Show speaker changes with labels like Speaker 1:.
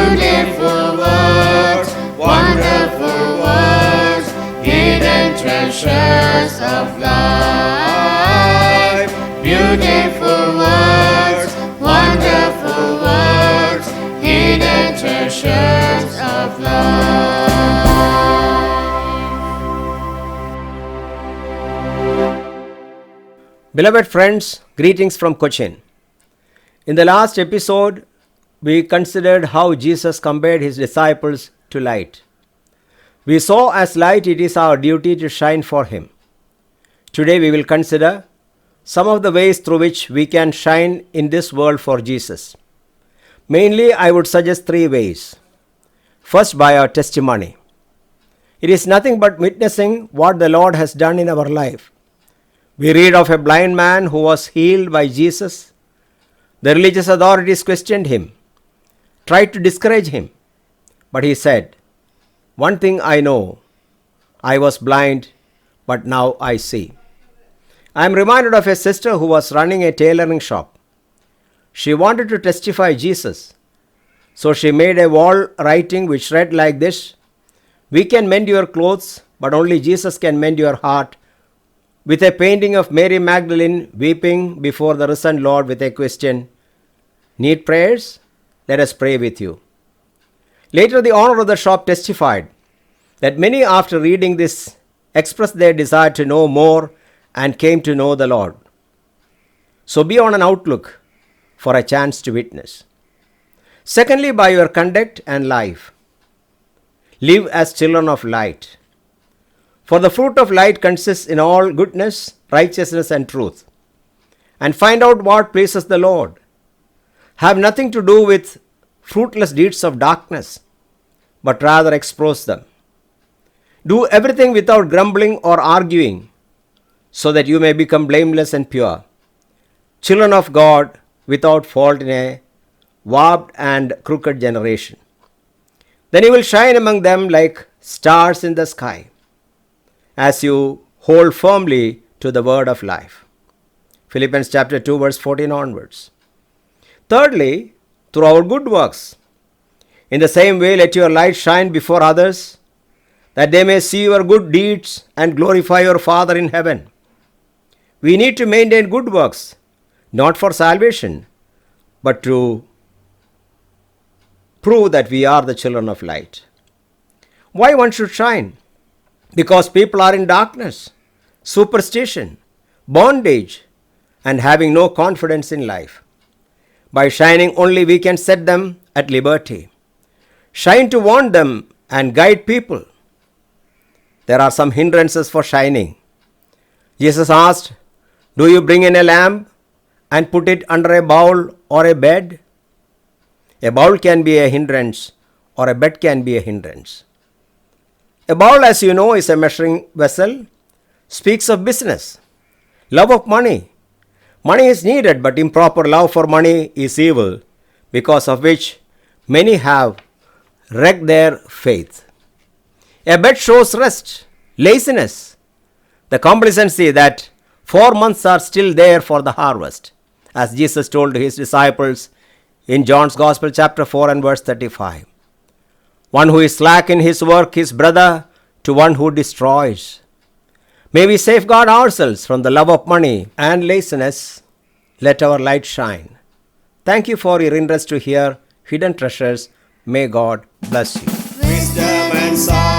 Speaker 1: Beautiful words, wonderful words, hidden treasures of life. Beautiful words, wonderful words, hidden treasures of life.
Speaker 2: Beloved friends, greetings from Cochin. In the last episode, we considered how Jesus compared his disciples to light. We saw as light it is our duty to shine for him. Today we will consider some of the ways through which we can shine in this world for Jesus. Mainly, I would suggest 3 ways. First, by our testimony. It is nothing but witnessing what the Lord has done in our life. We read of a blind man who was healed by Jesus. The religious authorities questioned him, tried to discourage him, but he said, "One thing I know, I was blind, but now I see." I am reminded of a sister who was running a tailoring shop. She wanted to testify Jesus, so she made a wall writing which read like this: "We can mend your clothes, but only Jesus can mend your heart," with a painting of Mary Magdalene weeping before the risen Lord with a question, "Need prayers? Let us pray with you." Later, the owner of the shop testified that many, after reading this, expressed their desire to know more and came to know the Lord. So be on an outlook for a chance to witness. Secondly, by your conduct and life. Live as children of light. For the fruit of light consists in all goodness, righteousness, and truth. And find out what pleases the Lord. Have nothing to do with fruitless deeds of darkness, but rather expose them. Do everything without grumbling or arguing, so that you may become blameless and pure, children of God without fault in a warped and crooked generation. Then you will shine among them like stars in the sky, as you hold firmly to the word of life. Philippians chapter 2 verse 14 onwards. Thirdly, through our good works. In the same way, let your light shine before others, that they may see your good deeds and glorify your Father in heaven. We need to maintain good works, not for salvation, but to prove that we are the children of light. Why one should shine? Because people are in darkness, superstition, bondage, and having no confidence in life. By shining only we can set them at liberty. Shine to warn them and guide people. There are some hindrances for shining. Jesus asked, "Do you bring in a lamp and put it under a bowl or a bed?" A bowl can be a hindrance, or a bed can be a hindrance. A bowl, as you know, is a measuring vessel, speaks of business, love of money. Money is needed, but improper love for money is evil, because of which many have wrecked their faith. A bed shows rest, laziness, the complacency that 4 months are still there for the harvest, as Jesus told his disciples in John's Gospel chapter 4 and verse 35. One who is slack in his work is brother to one who destroys. May we safeguard ourselves from the love of money and laziness. Let our light shine. Thank you for your interest to hear Hidden Treasures. May God bless you.
Speaker 1: Wisdom and song.